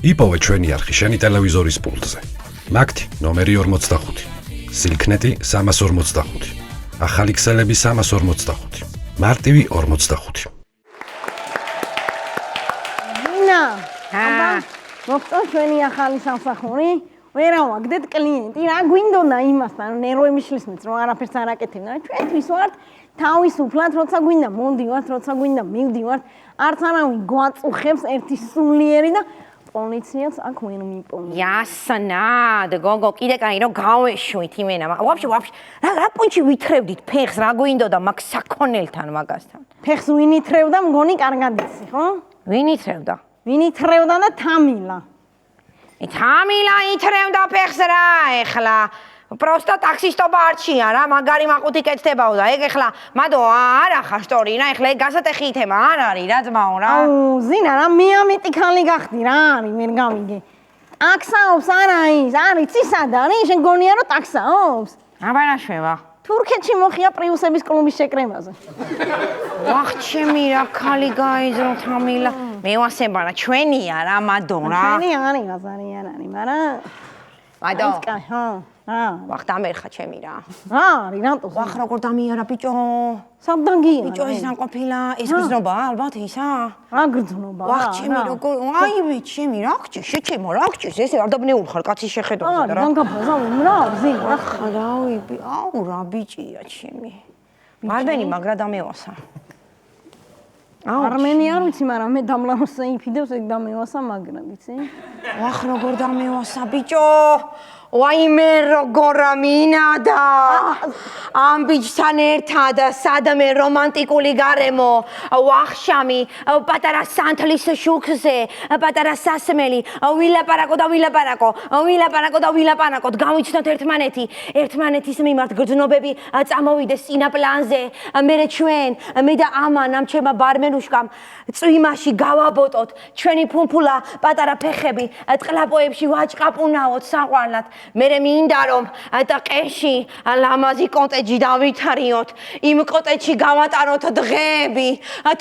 იპოვე ჩვენი არხი შენი ტელევიზორის პულტზე. მაგთი ნომერი 45, სილქნეტი 345, ახალი ქსელები 345, მარტივი 45. ნინა, მოხდა ჩვენი ახალი სამსახური? ვერა ვაგდეთ კლიენტი, რა გვინდოდა იმასთან, ნერვები მიშლისმეც, რომ არაფერს არ აკეთებდა. ჩვენთვის ვართ თავისუფლად, როცა გვინდა მოვდივართ, როცა გვინდა მივდივართ, არც არავინ გვაწუხებს ერთი სულიერი და პოლიციაც აქ ვერ მიპოვნა. Ясна, გოგო, კიდე კაი რომ გავეშვით იმენა. ვაფშე, რა პუნჩი ვითრევდით ფეხს, რა გვინდოდა მაგ საქონელთან მაგასთან. ფეხს ვინ ითრევდა, მგონი კარგად იცი, ხო? ვინ ითრევდა? ვინ ითრევდა და თამილა. თამილა ითრევდა ფეხს რა, ეხლა. Просто ტაქსისტობა არჩია რა, მაგარი მაყუთი კეთდებაო და ეგ ეხლა მადო არა ხარ სტორი რა, ეხლა ეგ გასატეხი ითემა არ არის რა ძმაო რა. აუ, ზინა რა მე ამიტი ხალი გახდი რა, არის ვერ გავიგე. ტაქსაობს არა ის, არის ცისად არის, შენ გონია რომ ტაქსაობს? აბანაშვება. თურქეთში მოხია პრიუსების კლუბის შეკრებაზე. ვახ ჩემი რა ხალი გაიზრო თამილა. მე ვასება რა, ჩვენია რა მადო რა. ჩვენი არის ბაზარი არ არის, მაგრამ მადო. ხო. ვახ დამერხა ჩემი რა. რა არის რატო? ვახ როგორ დამიარა ბიჭო. სამდან გია. ბიჭო ეს რა ყოფილა? ეს გრძნობა ალბათ ისა? რა გრძნობა? ვახ ჩემი როგორ აი ჩემი რა ხჭი შეჩემო რა ხჭის ესე არ დაბნეული ხარ კაცის შეხედვაზე და რა. რა გაფაზავ რა ზინ რა რავი აუ რა ბიჭია ჩემი. მარბენი მაგრა დამევასა. არმენი არ ვიცი, მაგრამ მე დამლავსა იფიდებს ეგ დამევასა მაგრა ვიცი? ვახ როგორ დამევასა ბიჭო. ვაიმე როგორ მინადა ამ ბიჭთან ერთად სადმე რომანტიკული გარემო ვახშამი პატარა სანთლის შუქზე პატარა სასმელი ვილაპარაკოთ გავიჩნდოთ ერთმანეთის მიმართ გრძნობები წამოვიდეს წინაპლანზე მერე ჩვენ მე და ამან ამ ჩემმა ბარმენუშკამ წვიმაში გავაბოტოთ ჩვენი ფუმფულა პატარა ფეხები ტყლაპოებში ვაჭყაპუნაოთ საყვარლად მერე მინდა რომ და ყეში ლამაზი კოტეჯი დავითარიოთ იმ კოტეჯში გავატაროთ დღეები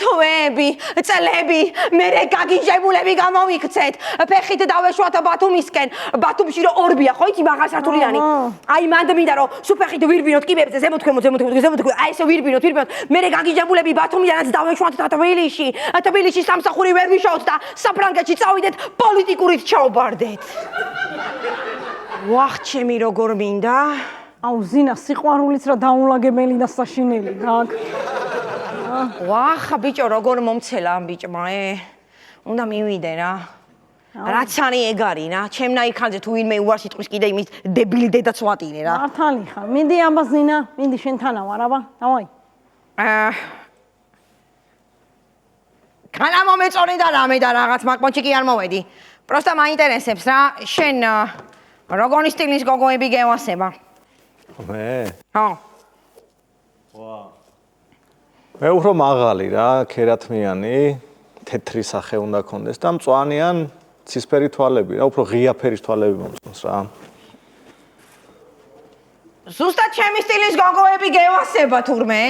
თვეები წლები მერე გაგიჟებულები გამოვიქცეთ ფეხით დავეშვათ ბათუმისკენ ბათუმში რო ორბია ხო იცი მაღალსართულიანი აი მანდ მინდა რომ სუფეხით ვირბინოთ კიბებზე ზემოთქვემოთ აი ესე ვირბინოთ მერე გაგიჟებულები ბათუმიანაც დავეშვათ თბილისში სამსახური ვერ ვიშოვთ და საფრანგეთში წავიდეთ პოლიტიკურით ჩავბარდეთ ვახ ჩემი როგორ მინდა აუ ზინა სიყვარულიც რა დაუნლაგებელი და საშინელი გაქვს ვახ ბიჭო როგორ მომცელა ამ ბიჭმა უნდა მივიდე რა რაც არის ეგ არის რა ჩემნაირ ხანზე თუ ვინმე უარს იტყვის კიდე იმის დებილი დედაც ვატირე რა მართალი ხარ მინდი აბა ზინა მინდი შენთანა ვარ აბა დავაი კანა მომეწონი და რამე და რაღაც მაკმონჩი კი არ მოვედი პროსტა მაინტერესებს რა შენ როგორი სტილის გოგოები გევასება? მე? ხო. ვა. მე უფრო მაღალი რა, ქერათმიანი, თეთრი სახე უნდა კონდეს და მწვანიან ცისფერი თვალები რა, უფრო ღია ფერის თვალები მომწონს რა. ზუსტად ჩემი სტილის გოგოები გევასება თურმე?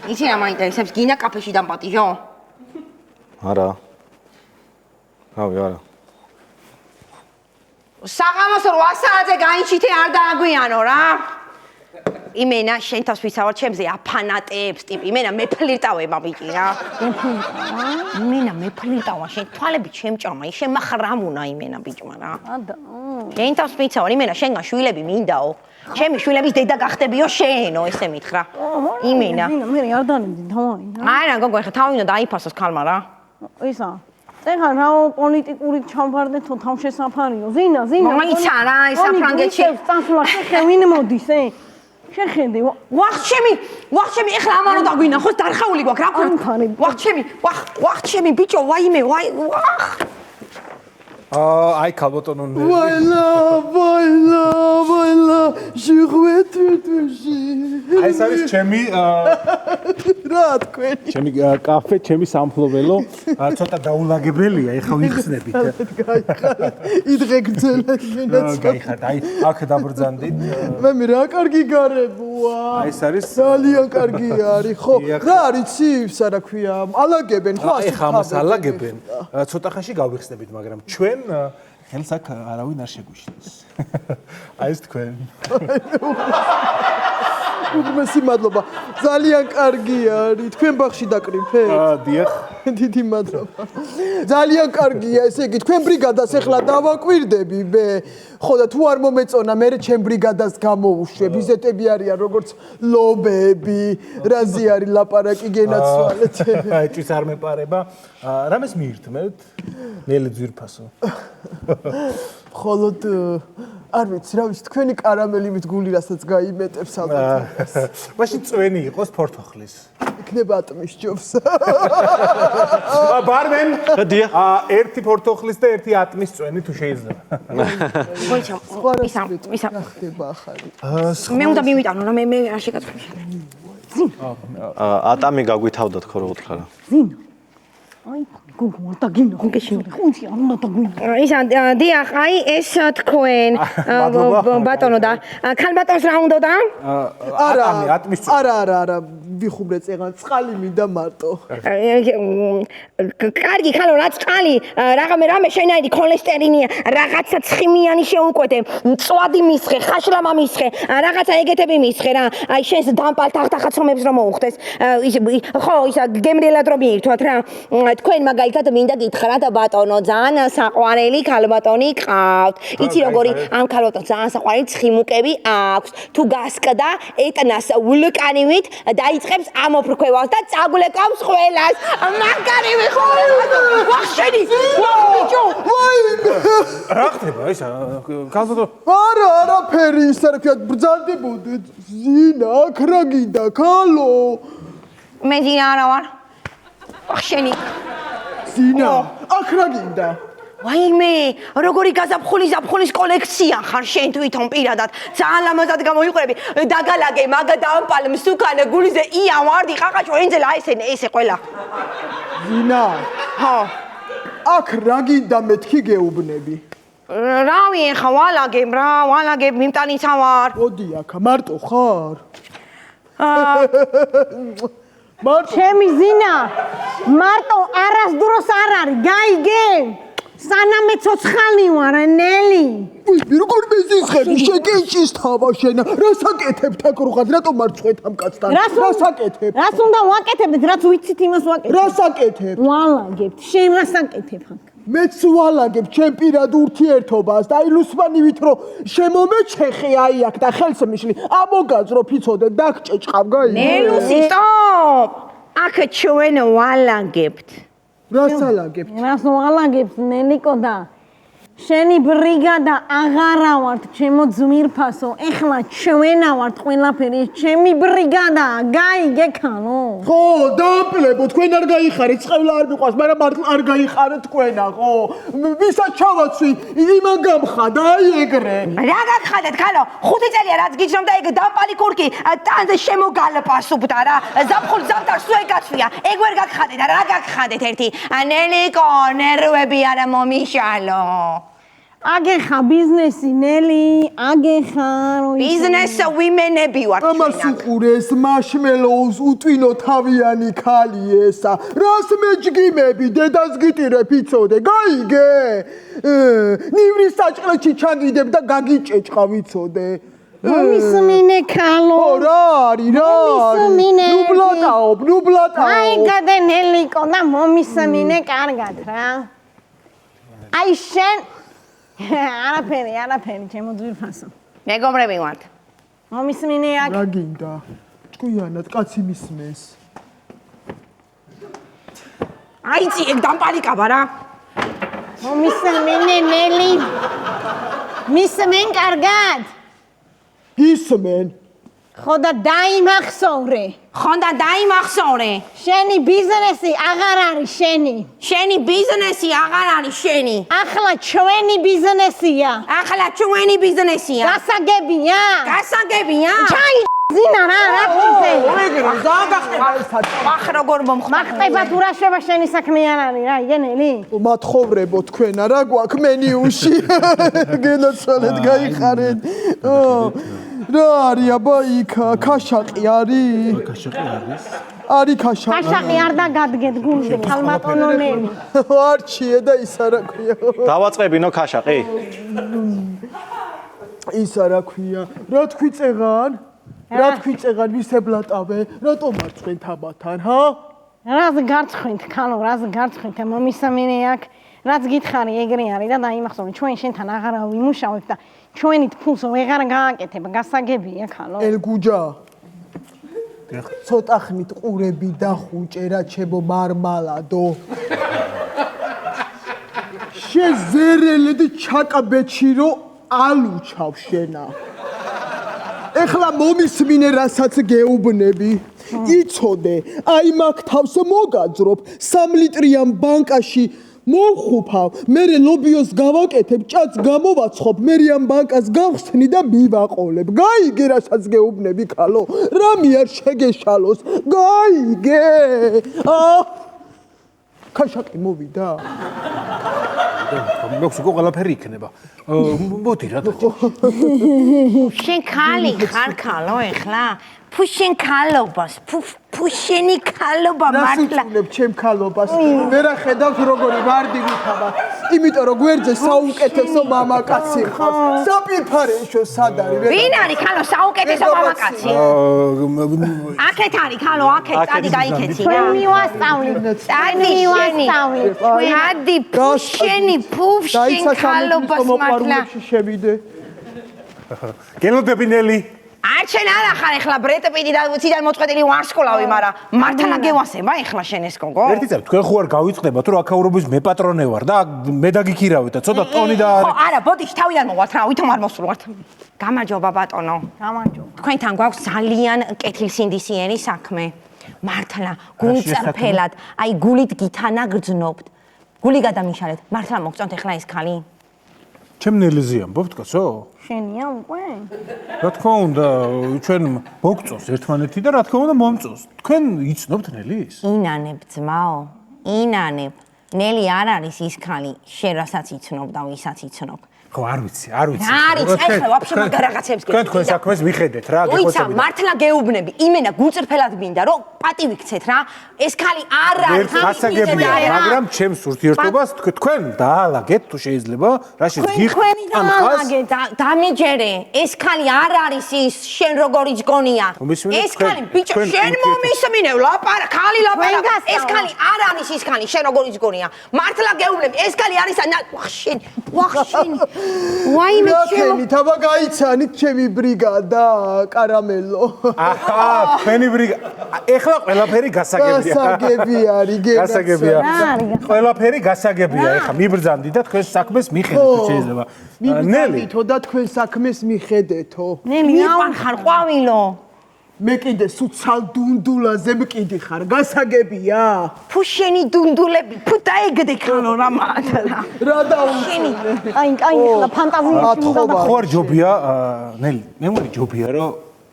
იცი რა მაინტერესებს, გინდა კაფეში დამპატიჟო? არა. რავი, არა. საღამოს 8 საათზე გაიჩითე არ დააგვიანო რა. იმენა შენ თავს ვისავარ ჩემზე აფანატებს ტიპი. იმენა მე ფლირტავება ბიჭი რა. იმენა მე ფლირტავა შენ თვალები ჩემჭამა, შენ მახრამუნა იმენა ბიჭმა რა. ადა. შენ თავს ვისავარ იმენა შენგან შვილები მინდაო. ჩემი შვილების დედა გახდებიო შენო ესე მითხრა. იმენა. მე არ დანებდი დავაი. არა გოგო ეხა თავი უნდა დაიფასოს ქალმა რა. ისა ეხლა რა პოლიტიკური ჩავბარდეთო თავშესაფარიო ზინა მოიცა რა ეს საფრანგეთში წასვლა შეხე ვინ მოდის შეხედე ვახ ჩემი ეხლა ამარო დაგვინახოს დარხეული გვაქვს რა ქვია ვახ ჩემი ბიჭო ვაიმე ვახ აი ქალბატონო Voilà, je retrouve აი ეს არის ჩემი რა თქვენი ჩემი კაფე, ჩემი სამფლობელო, ცოტა დაულაგებელია, ეხა ვიხსნებით. იდღე გძელა შენაც. გაიხარდა, აი აქ დაბრძანდით. მე რა კარგი გარემოა. ვა. ეს არის ძალიან კარგი არის, ხო? რა არის ის რა ქვია? ალაგებენ, ხო? ეხა ამას ალაგებენ. ცოტა ხანში გავიხსნებით, მაგრამ ჩვენ ხელს აქ არავინ არ შეგვიშლის. აი ეს თქვენ. უგმესი მადლობა. ძალიან კარგი არის. თქვენ ბაღში დაკრიფეთ? დიახ. დიდი მადლობა. ძალიან კარგია, ესე იგი, თქვენ ბრიგადას ახლა დავაკვირდები, მე. ხო და თუ არ მომეწონა, მე ჩემ ბრიგადას გამოვუშვებ. იზეტები არიან როგორც ლობები, რაზე არის ლაპარაკი გენაცვალეთ. ეჭვიც არ მეპარება. რამეს მიირთმევთ? ნელი ძვირფასო. ხოლოდ არ ვიცი, რა ვიცი, თქვენი კარამელი მით გული რასაც გაიმეტებს ალბათ. მაშინ წვენი იყოს პორტოხლის. იქნება ატმის ჯობს. ბარმენ, დიახ. ერთი პორტოხლის და ერთი ატმის წვენი თუ შეიძლება. მოიცა ისა ხდება ახალი. მე უნდა მივიტანო რა მე არ შეგაწყვეტ ატამი გაგვითავდათ ხო რა უთხრა. აი გუგუ დაგინო ხუნჩი არ უნდა დაგინო ისა დიახ აი ეს თქვენ ბატონო და ხან ბატონს რა უნდა და არა ვიხუბრე წეგან წყალი მინდა მარტო კარგი ხალო რა წყალი რამე შენაირი ქოლესტერინია რაღაცა ცხიმიანი შეუკვეთე მწვადი მისხე ხაშლამა მისხე რაღაცა ეგეთები მისხე რა აი შენს დამპალ თახთახაცრომებს რომ მოუხდეს ხო ისა გემრიელად რომ მიირთვათ რა თქვენ მაგალითად მინდა გითხრა და ბატონო ძალიან საყვარელი ქალბატონი ყავთ იცი როგორი ამ ქალბატონს ძალიან საყვარელი ცხიმუკები აქვს თუ გასკდა ეტნას ვულკანივით დაიწყებს ამოფრქვევას და წაგულეკავს ყველას მაგარი ვიხარ ვახშენი ბიჭო რა ხდება ისა ქალბატონო არა არაფერი ის რა ქვია ბრძანდებოდეთ ზინა აქ რა გინდა ქალო მე ზინა არა ვარ ვახშენი ზინა აქ რა გინდა ვაიმე როგორი გაზაფხულის კოლექცია ხარ შენ თვითონ პირადად ძალიან ლამაზად გამოიყურები დაგალაგე მაგა დამპალ მსუქანე გულიზე ია ვარდი ყაყაჩო ენძელა ესე ყველა ზინა ხო აქ რა გინდა მეთქი გეუბნები რავი ხა ვალაგებ მიმტანიცა ვარ მოდი აქ მარტო ხარ მარტო ჩემი ზინა მარტო არასდროს არ არის გაიგე სანამ ცოცხალი ვარ ნელი როგორ მეზისხები შეკეჭის თავა შენა რასაკეთებთ აქ როღად რატომ არ წვეთ ამ კაცთან რასაკეთებ რას უნდა ვაკეთებდეთ რაც ვიცით იმას ვაკეთებ რასაკეთებ ვალაგებთ შენ რასაკეთებ აქ მეც ვალაგებ ჩემ პირად ურთიერთობას და აი ლუსმანივით რომ შემომეჩეხე აი აქ და ხელს მიშლი ამოგაძრო ფიცოდე დაგჭეჭყავ გაიგე ნელუსი სტოპ აქ ჩვენ ვალაგებთ რასალაგებთ რას ვალაგებთ ნელიკო და შენი ბრიგადა აღარა ვართ ჩემო ძმირფასო ეხლა ჩვენა ვართ ყველაფერი ჩემი ბრიგადა გაიგე ხანო ხო დააპლებო თქვენ არ გაიხარეთ წყევლა არ მიყვარს მაგრამ არ გაიხარეთ თქვენა ხო ვისაც ჩავაცვი იმან გამხადა აი ეგრე რა გაგხადეთ ხალო 5 წელია რაც გიჩნდა ეგ დამპალი კურკი ტანზე შემოგალპასუბდა რა ზაფხულ ზამთარს სულ ეგაცვია ეგ ვერ გაგხადეთ რა გაგხადეთ ერთი ნელიკო ნერვები არა მომიშალო აგეხა ბიზნესი ნელი აგეხა ბიზნეს ვიმენები ვართ ამას უყურეს მაშმელოუს უტვინო თავიანი ქალი ესა რას მეჯგიმები დედას გიტირებ იცოდე გაიგე ნივრის საჭყელში ჩაგიდებ და გაგიჭეჭყა ვიცოდე მომისმინე ქალო რა არის ნუბლატაო აი გადე ნელიკო და მომისმინე კარგად რა აი შენ არაფერი ჩემო ძვირფასო მეგობრები ვართ მომისმინე აქ რა გინდა ჭკვიანად კაცი მისმეს აიცი ეგ დამპალი კაბა რა მომისმინე ნელი მისმენ კარგად გისმენ ხო და დაიმახსოვრე ხონდა დაიმახსოვრე შენი ბიზნესი აღარ არის შენი ბიზნესი აღარ არის შენი ახლა ჩვენი ბიზნესია გასაგებია ჩაი ზინა რა თქმა ეგრე ზაგახტება ახ როგორ მომხმარ მახტება თუ რა შევა შენი საქმე არ არის რა იგენელი მათხოვრებო თქვენა რა გვაქვს მენიუში გენაცვალეთ გაიხარეთ რა არის აბა იქ ქაშაყი არის? ქაშაყი არის. არის ქაშაყი. ქაშაყი არ დაგადგეთ გულზე, თალმატონონები. არჩიე და ის არა ქვია. დავაწყებინო ქაშაყი? ის არა ქვია. რა თქვი წეღან? რა თქვი წეღან ვისებლატავე? რატომ არ წვენ თაბათან, ჰა? რას გარწხვინთ, ქალო, რას გარწხვინთ, მომისამინე აქ. რაც გითხარი ეგრე არის და დაიმახსოვრე, ჩვენ შენთან აღარა ვიმუშავებ და ჩვენით ფულს ვეღარ გააკეთებ, გასაგებია, ქალო. ელგუჯა. ცოტა ხნით ყურები დახუჭე რა ჩემო მარმალადო. შეზერელედ ჩაკაბეჩი რო ალუჩავ შენა. ეხლა მომისმინე რასაც გეუბნები. იცოდე, აი მაგ თავს მოგაძრობ 3 ლიტრიან ბანკაში მოვხუფავ, მერე ლობიოს გავაკეთებ, ჭაც გამოვაცხობ, მერე ამ ბანკას გავხსნი და მივაყოლებ. გაიგე რასაც გეუბნები, ქალო, რამე არ შეგეშალოს. გაიგე. ქაშაყი მოვიდა. მექვს უკვე ყველაფერი იქნება. მოდი რა და. შენ ხალი ხარ ქალო ეხლა? ფუშენ ქალობას, ფუშენი ქალობა მართლა. ნასუწუნებ ჩემ ქალობას. ვერა ხედავთ როგორი ვარდი ვითაბა. იმიტომ რომ გვერდზე საუკეთესო მამაკაცი ხავს. საპირფარეშო სად არის? ვინ არის ქალო საუკეთესო მამაკაცი? აქეთ არის ქალო, აქეთ წადი გაიქეცი რა. მივასწავლი. ადი ფუშენი ქალობას მართლა. შევიდე. გელოდებინელი. არჩენ არ ახარ ეხლა ბრედ პიტი და ციდან მოწყვეტილი ვარსკვლავი, მაგრამ მართლა გევასება ეხლა შენ ეს გოგო? ერთი წელი თქვენ ხო არ გავიწყდებათ რომ აქაურობის მე პატრონე ვარ და მე დაგიქირავეთ და ცოტა ტონი და ხო არა ბოდიში თავიდან მოვალთ რა ვითომ არ მოსულვართ. გამარჯობა ბატონო. გამარჯობა. თქვენთან გვაქვს ძალიან კეთილსინდისიერი საქმე. მართლა გულწრფელად, აი გულით გითანაგრძნობთ. გული გადამიშალეთ. მართლა მოგწონთ ეხლა ეს ქალი? ჩემ ნელიზე ამბობთ კაცო? შენია უკვე? რა თქმა უნდა, ჩვენ მოგწონს ერთმანეთი და რა თქმა უნდა მომწონს. თქვენ იცნობთ ნელის? ინანებ ძმაო, ინანებ. ნელი არ არის ის ქალი, შენ რასაც იცნობ და ვისაც იცნობ. ხო, არ ვიცი, არ ვიცი. არის, ეხლა ვაფშე მაგარ რაღაცებს თქვენ თქვენ საქმეს მიხედეთ რა, გიხოცებით. უიცა, მართლა გეუბნები, იმენა გულწრფელად მინდა, რომ პატივი გცეთ რა. ეს ქალი არ არის. გასაგებია, მაგრამ ჩემს ურთიერთობას თქვენ დაალაგეთ თუ შეიძლება, რაშიც გიხდით ამას. დამიჯერე, ეს ქალი არ არის ის, შენ როგორი ჯგონია. ეს ქალი, ბიჭო, შენ მომისმინე, ლაპარა, ქალი ლაპარა. ეს ქალი არ არის ის ქალი, შენ როგორი ჯგონია. მართლა გეუბნები, ეს ქალი არის ვახშენ, ვახშენ. ვაიმე ჩემო თაბა გაიცანით ჩემი ბრიგადა კარამელო. აჰა, თქვენი ბრიგადა. ეხლა ყველაფერი გასაგებია. გასაგები არის, გასაგებია. ყველაფერი გასაგებია. ეხლა მიბრძანდი და თქვენ საქმეს მიხედეთ თუ შეიძლება. ნელი, თო და თქვენ საქმეს მიხედეთო. ნელი მიყარ ხარ ყვავილო. მე კიდე სუცალ დუნდულაზე მკიდი ხარ, გასაგებია. ფუშენი დუნდულები, ფუ დაეგდე ქალო რა მართლა. რა დაუშენი. აი ხლა ფანტაზიაში უნდა და ხო არ ჯობია, ნელი, მე მგონი ჯობია რომ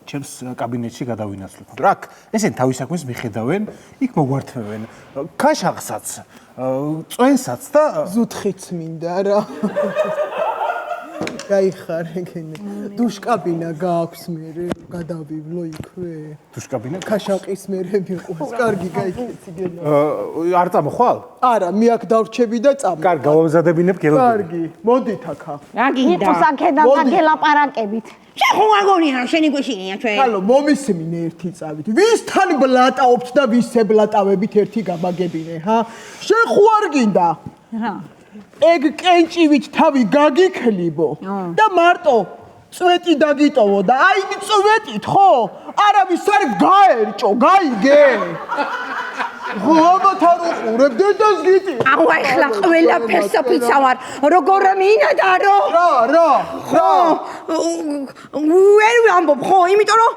ჩემს კაბინეტში გადავინაცვლოთ. რაკ, ესენ თავის საქმეს მიხედავენ, იქ მოგვართმევენ ქაშაყსაც, წვენსაც და ზუთხიც მინდა რა. გაიხარე გენე. დუშკაბინა გააქვს მე გადავივლო იქვე. დუშკაბინა? ქაშაყის მერე მიყვეს. კარგი გაიქეცი გენე. არ წამოხვალ? არა, მე აქ დავრჩები და წამო. კარგი, გავამზადებინებ გელოდები. კარგი, მოდით აქა. რა გინდა? იყოს აქედან და გელაპარაკებით. შენ ხო არ გონია რომ შენი გვეშინია ჩვენ? ხალო, მომისმინე ერთი წავით. ვისთან ბლატაობთ და ვისებლატავებით ერთი გამაგებინე, ჰა? შენ ხო არ გინდა? რა? ეგ კენჭივით თავი გაგიქლიბო და მარტო წვეტი დაგიტოვო და აი წვეტით ხო? არავის არ გაერჭო, გაიგე? ხო, ალბათ არ უყურებ დედას გიტი. აუ ახლა ყველაფერს ოფიცავარ. როგორ მინდა რომ? რა. ხო. ვერ ვამბობ ხო, იმიტომ რომ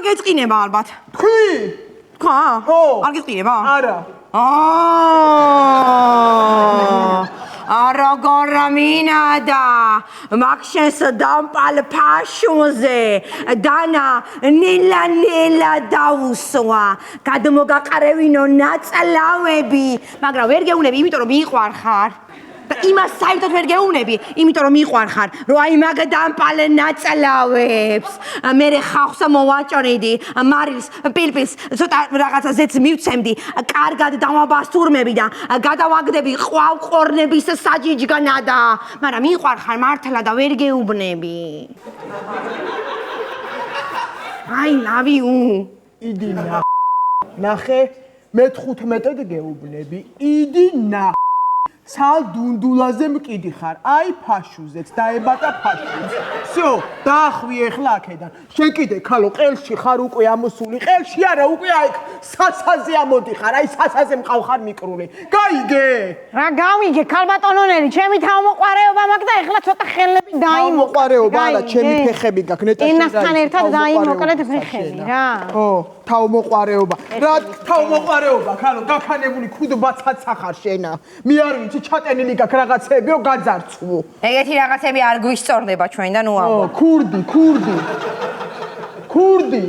გეწყინება ალბათ. თქვი? ხა? ხო. არ გეწყინება? არა. როგორ მინდა მაგშენს დამპალ ფაშუზე დანა ნელა დაუსვა გადმოგაყარევინო ნაწლავები მაგრამ ვერ გეუნები იმიტომ რომ მიყვარ ხარ და იმას საერთოდ ვერ გეუბნები, იმიტომ რომ მიყვარხარ, რომ აი მაგ დამპალე ნაწლავებს, მე ხალხს მოვაჭრიდი, მარილს, პილპილს, ცოტა რაღაცაზეც მივცემდი, კარგად დავაბასტურმები და გადავაგდები ყვავყორნების საჯიჯგანა და, მაგრამ მიყვარხარ მართლა და ვერ გეუბნები. I love you. იდი ნახე, მე 15-ად გეუბნები. იდი ცალ დუნდულაზე მკიდი ხარ. აი ფაშუზეც დაებატა ფაშუზს. всё, დაახვი ახლა აქედან. შენ კიდე ქალო ყელში ხარ უკვე ამოსული. ყელში არა, უკვე აი სასაზე ამოდი ხარ. აი სასაზე მყავხარ მიკრული. გაიგე? რა გავიგე, ქალბატონონელი, ჩემი თავმოყარეობა მაქვს და ეხლა ცოტა ხელები დაიმოკლე. თავმოყარეობა არა, ჩემი ფეხები გაქვს, ნეტა შენ. ენასთან ერთად დაიმოკლეთ ფეხები რა. ო, თავმოყარეობა. რა თავმოყარეობა, ქალო, გაქანებული ქუდბაცაცა ხარ შენა. მე არ ვიცი ჩატენილი გაქვს რაღაცეებიო გაძარცვო. ეგეთი რაღაცები არ გვისწორდება ჩვენ და ნუ ამბობ. ქურდი.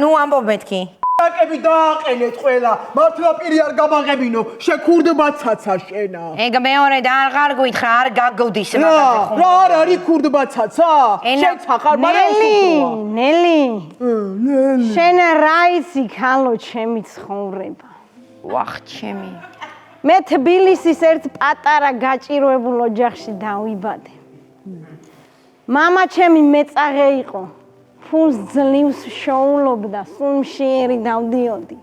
ნუ ამბობ მეთქი. აკები დააყენეთ ყველა. მართლა პირი არ გამაღებინო, შეკურდბაცაცა შენა. ეგ მეორე და აღარ გვითხრა, არ გაგოდის მაგაზე ხომ. რა არ არის ქურდბაცაცა? შენ ხარ ნელი. შენ რა იცი ქალო ჩემი ცხოვრება. ვახ ჩემი. მე თბილისის ერთ პატარა გაჭირვებულ ოჯახში დავიბადე. მამა ჩემი მეწაღე იყო. ფულს ძლივს შოულობდა, სუმშიერი დავდიოდი.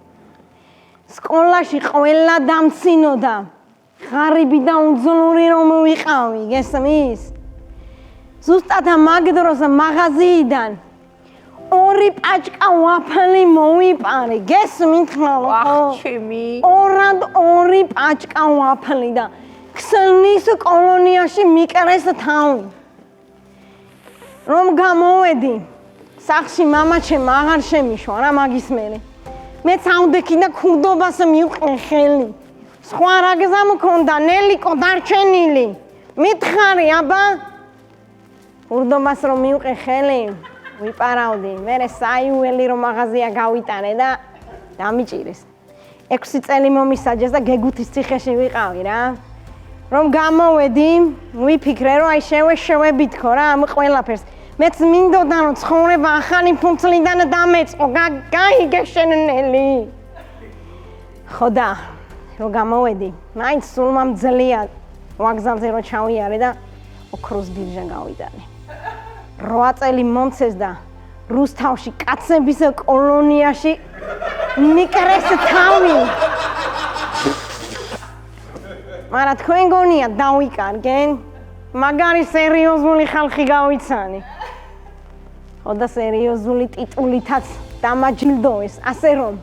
სკოლაში ყველა დამცინოდა. ღარიბი და უძლური რომ ვიყავი, გესმის? ზუსტად მაგ დროს მაღაზიიდან 2 პაჭკა ვაფალი მოვიპარე, გესმით ხალხო? ვახ ჩემი. 2 პაჭკა ვაფალი და ქსნის კოლონიაში მიკრეს თავი. რომ გამოვედი, სახში მამა ჩემ აღარ შემიშვა რა მაგის მერე. მე წავდექი და ქურდობას მივყნე ხელი. სხვა რა გზა მქონდა, ნელიკო დარჩენილი. მითხარი აბა? ქურდობას რომ მივყე ხელი. ვიპარავდი, მერე საიუველი რომ მაღაზია გავიტანე და დამიჭირეს. 6 წელი მომისაჯეს და გეგუთის ციხეში ვიყავი რა. რომ გამოვედი, ვიფიქრე რომ აი შევებითქო რა ამ ყველაფერს. მეც მინდოდა რომ ცხოვრება ახალი ფუნქციიდან დამეწყო. გაიგე შენნელი. ხოდა რომ გამოვედი, მაინც სულმა მძლია ვაგზალზე რომ ჩავიარე და ოქროს ბირჟა გავიტანე. 8 წელი მომცეს და რუსთავში კაცების კოლონიაში მიკრეს თავი. მაგრამ თქვენ გონია დავიკარგენ? მაგარი სერიოზული ხალხი გავიცანი. ხოდა სერიოზული ტიტულითაც დამაჯილდოვეს, ასე რომ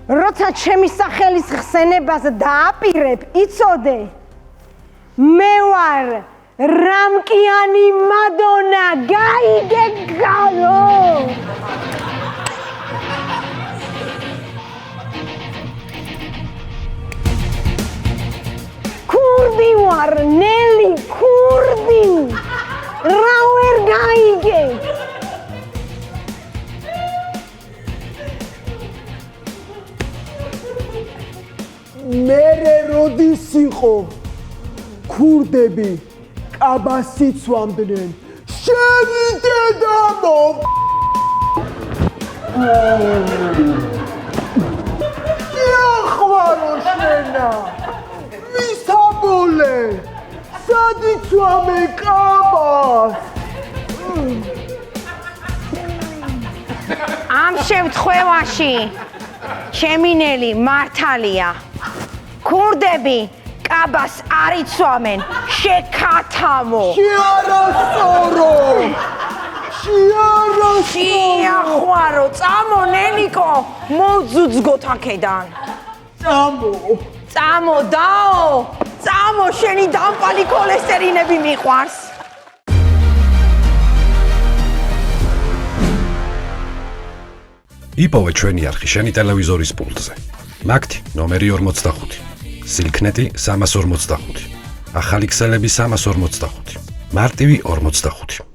როცა ჩემი სახელის ხსენებას დააპირებ, იცოდე მე ვარ რამკიანი მადონა, გაიგე გალო. ქურდი ვარ, ნელი, ქურდი. რა ვერ გაიგე? მერე როდის იყო ქურდები კაბას იცვამდნენ შენი დედამო იახვარო შენა მისაბოლე სად იცვამე კაბას ამ შემთხვევაში ჩემი ნელი მართალია. ქურდები კაბას არ იცვამენ, შეკათამო. შეარასწორო. შეახვარო, წამო ნელიკო, მოძუძგოთ აქედან. წამო დაო, წამო შენი დამპალი ქოლესტერინები მიყვარს. იპოვე ჩვენი არხი შენი ტელევიზორის პულტზე. მაგთი ნომერი 45. სილქნეტი 345. ახალი ქსელები 345. მარტივი 45.